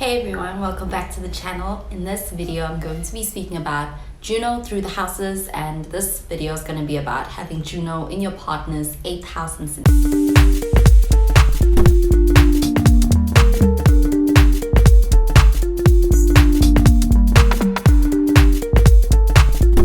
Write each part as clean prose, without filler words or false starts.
Hey everyone, welcome back to the channel. In this video, I'm going to be speaking about Juno through the houses, and this video is going to be about having Juno in your partner's 8th house and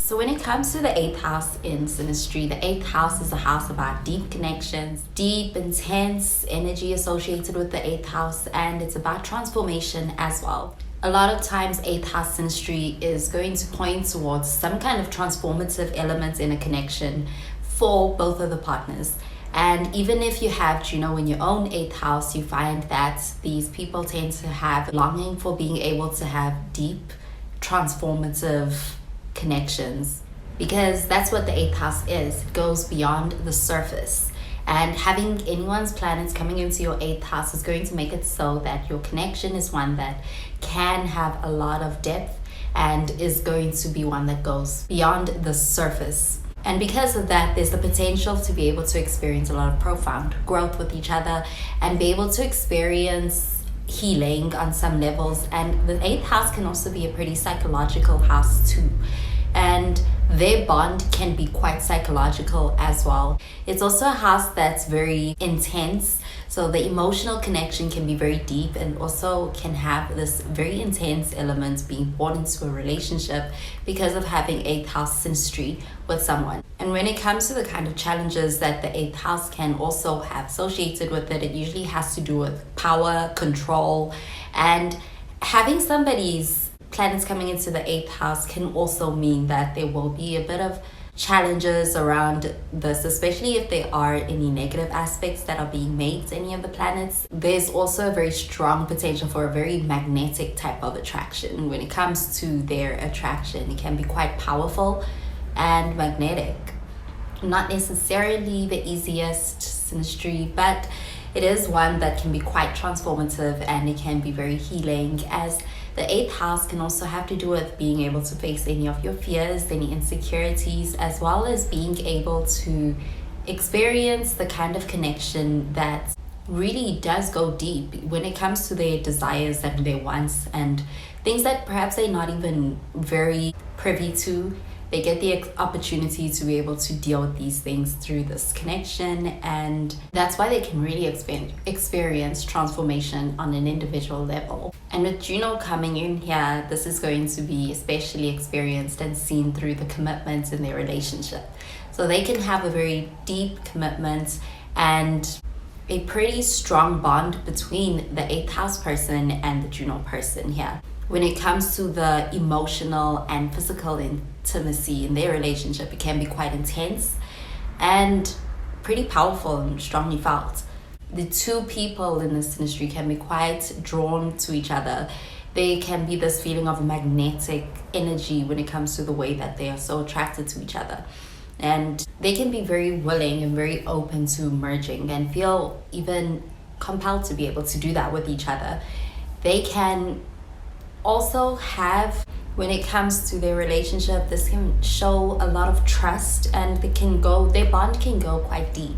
So when it comes to the 8th house in SYNASTRY, the 8th house is a house about deep connections, deep, intense energy associated with the 8th house, and it's about transformation as well. A lot of times 8th house SYNASTRY is going to point towards some kind of transformative element in a connection for both of the partners. And even if you have Juno in your own 8th house, you find that these people tend to have longing for being able to have deep, transformative connections, because that's what the 8th house is. It goes beyond the surface, and having anyone's planets coming into your 8th house is going to make it so that your connection is one that can have a lot of depth and is going to be one that goes beyond the surface. And because of that, there's the potential to be able to experience a lot of profound growth with each other and be able to experience healing on some levels. And the 8th house can also be a pretty psychological house too, and their bond can be quite psychological as well. It's also a house that's very intense, so the emotional connection can be very deep and also can have this very intense element being born into a relationship because of having 8th house SYNASTRY with someone. And when it comes to the kind of challenges that the 8th house can also have associated with it, it usually has to do with power, control, and having somebody's planets coming into the 8th house can also mean that there will be a bit of challenges around this, especially if there are any negative aspects that are being made to any of the planets. There's also a very strong potential for a very magnetic type of attraction. When it comes to their attraction, it can be quite powerful and magnetic. Not necessarily the easiest SYNASTRY, but it is one that can be quite transformative, and it can be very healing, as the 8th house can also have to do with being able to face any of your fears, any insecurities, as well as being able to experience the kind of connection that really does go deep when it comes to their desires and their wants and things that perhaps they're not even very privy to. They get the opportunity to be able to deal with these things through this connection, and that's why they can really experience transformation on an individual level. And with Juno coming in here, this is going to be especially experienced and seen through the commitments in their relationship. So they can have a very deep commitment and a pretty strong bond between the 8th house person and the Juno person here. When it comes to the emotional and physical intimacy in their relationship, it can be quite intense and pretty powerful and strongly felt. The two people in this SYNASTRY can be quite drawn to each other. There can be this feeling of magnetic energy when it comes to the way that they are so attracted to each other. And they can be very willing and very open to merging and feel even compelled to be able to do that with each other. They can also have, when it comes to their relationship, this can show a lot of trust, and their bond can go quite deep,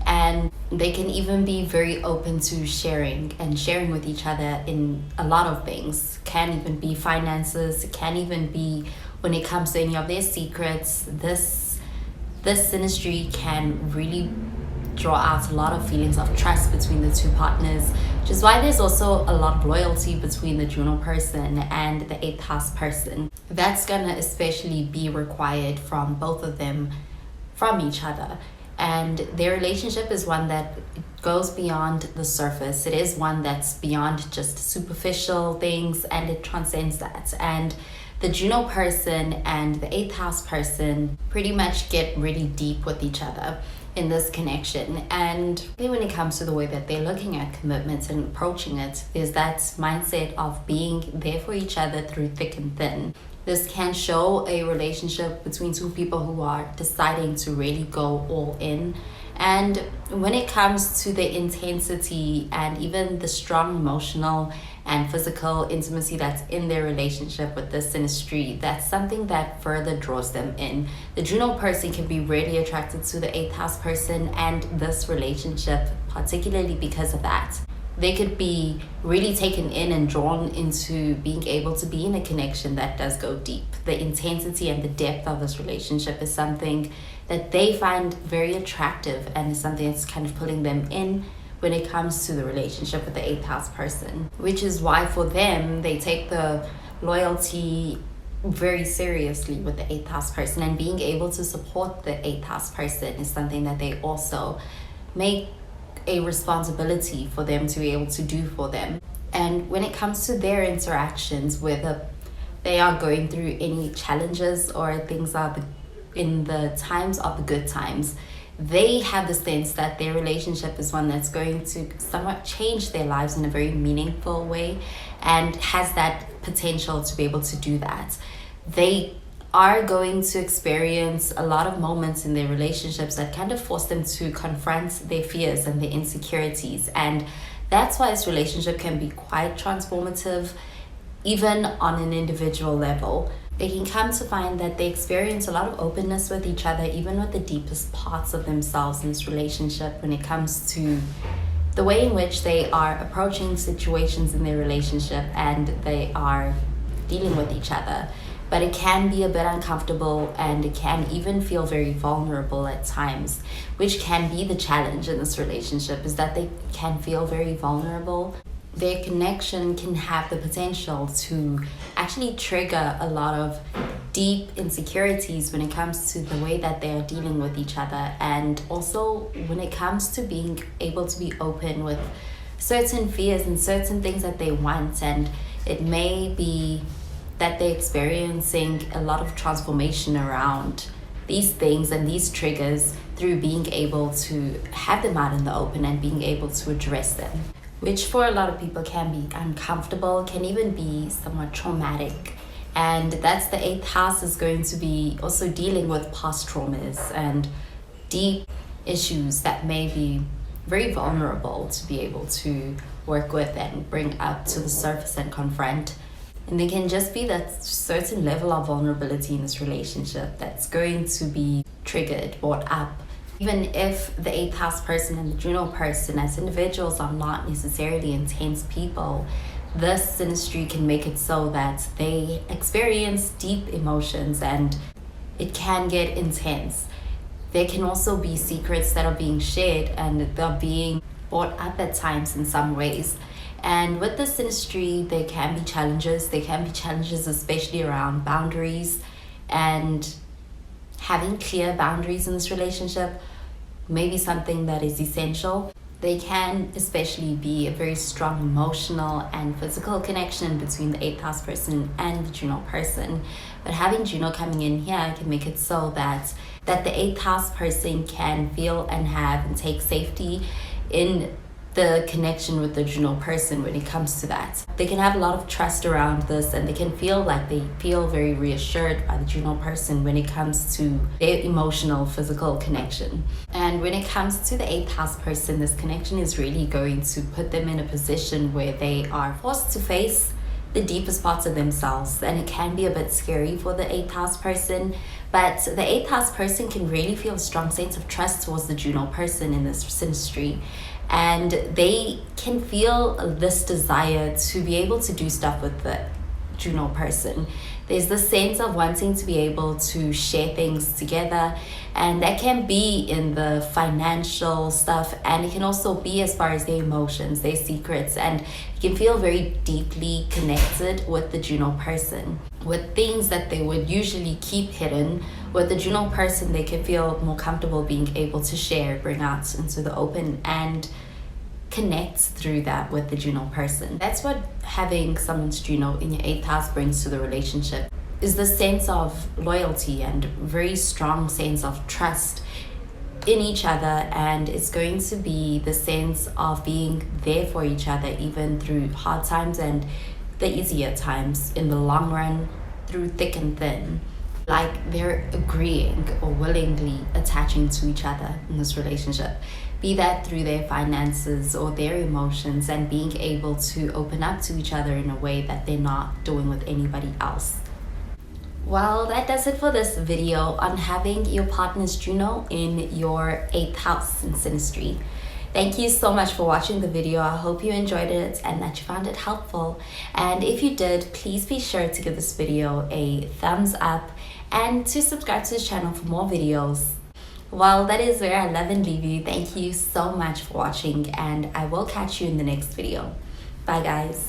and they can even be very open to sharing with each other in a lot of things. Can even be finances, it can even be when it comes to any of their secrets. This SYNASTRY can really draw out a lot of feelings of trust between the two partners, which is why there's also a lot of loyalty between the Juno person and the 8th house person. That's gonna especially be required from both of them, from each other. And their relationship is one that goes beyond the surface. It is one that's beyond just superficial things, and it transcends that. And the Juno person and the 8th house person pretty much get really deep with each other in this connection. And when it comes to the way that they're looking at commitments and approaching it, there's that mindset of being there for each other through thick and thin. This can show a relationship between two people who are deciding to really go all in. And when it comes to the intensity and even the strong emotional and physical intimacy that's in their relationship with this SYNASTRY, that's something that further draws them in. The Juno person can be really attracted to the 8th house person and this relationship, particularly because of that. They could be really taken in and drawn into being able to be in a connection that does go deep. The intensity and the depth of this relationship is something that they find very attractive, and is something that's kind of pulling them in when it comes to the relationship with the 8th house person, which is why for them, they take the loyalty very seriously with the 8th house person, and being able to support the 8th house person is something that they also make a responsibility for them to be able to do for them. And when it comes to their interactions, whether they are going through any challenges or things are in the times of the good times, they have the sense that their relationship is one that's going to somewhat change their lives in a very meaningful way, and has that potential to be able to do that. They are going to experience a lot of moments in their relationships that kind of force them to confront their fears and their insecurities. And that's why this relationship can be quite transformative, even on an individual level. They can come to find that they experience a lot of openness with each other, even with the deepest parts of themselves in this relationship, when it comes to the way in which they are approaching situations in their relationship and they are dealing with each other. But it can be a bit uncomfortable, and it can even feel very vulnerable at times, which can be the challenge in this relationship, is that they can feel very vulnerable. Their connection can have the potential to actually trigger a lot of deep insecurities when it comes to the way that they are dealing with each other, and also when it comes to being able to be open with certain fears and certain things that they want. And it may be that they're experiencing a lot of transformation around these things and these triggers through being able to have them out in the open and being able to address them, which for a lot of people can be uncomfortable, can even be somewhat traumatic. And that's the 8th house is going to be also dealing with past traumas and deep issues that may be very vulnerable to be able to work with and bring up to the surface and confront. And there can just be that certain level of vulnerability in this relationship that's going to be triggered, brought up. Even if the 8th house person and the Juno person as individuals are not necessarily intense people, this synastry can make it so that they experience deep emotions and it can get intense. There can also be secrets that are being shared and they're being brought up at times in some ways. And with the synastry, there can be challenges. There can be challenges especially around boundaries, and having clear boundaries in this relationship may be something that is essential. They can especially be a very strong emotional and physical connection between the 8th house person and the Juno person. But having Juno coming in here can make it so that the 8th house person can feel and have and take safety in the connection with the Juno person when it comes to that. They can have a lot of trust around this, and they can feel like they feel very reassured by the Juno person when it comes to their emotional, physical connection. And when it comes to the 8th house person, this connection is really going to put them in a position where they are forced to face the deepest parts of themselves, and it can be a bit scary for the 8th house person. But the 8th house person can really feel a strong sense of trust towards the Juno person in this synastry. And they can feel this desire to be able to do stuff with the Juno person. There's this sense of wanting to be able to share things together, and that can be in the financial stuff, and it can also be as far as their emotions, their secrets, and you can feel very deeply connected with the Juno person. With things that they would usually keep hidden, with the Juno person, they can feel more comfortable being able to share, bring out into the open, and connect through that with the Juno person. That's what having someone's Juno in your 8th house brings to the relationship, is the sense of loyalty and very strong sense of trust in each other. And it's going to be the sense of being there for each other even through hard times and the easier times in the long run, through thick and thin. Like they're agreeing or willingly attaching to each other in this relationship, be that through their finances or their emotions, and being able to open up to each other in a way that they're not doing with anybody else. Well, that does it for this video on having your partner's Juno in your 8th house in synastry. Thank you so much for watching the video. I hope you enjoyed it and that you found it helpful. And if you did, please be sure to give this video a thumbs up and to subscribe to this channel for more videos. Well, that is where I love and leave you. Thank you so much for watching, and I will catch you in the next video. Bye guys.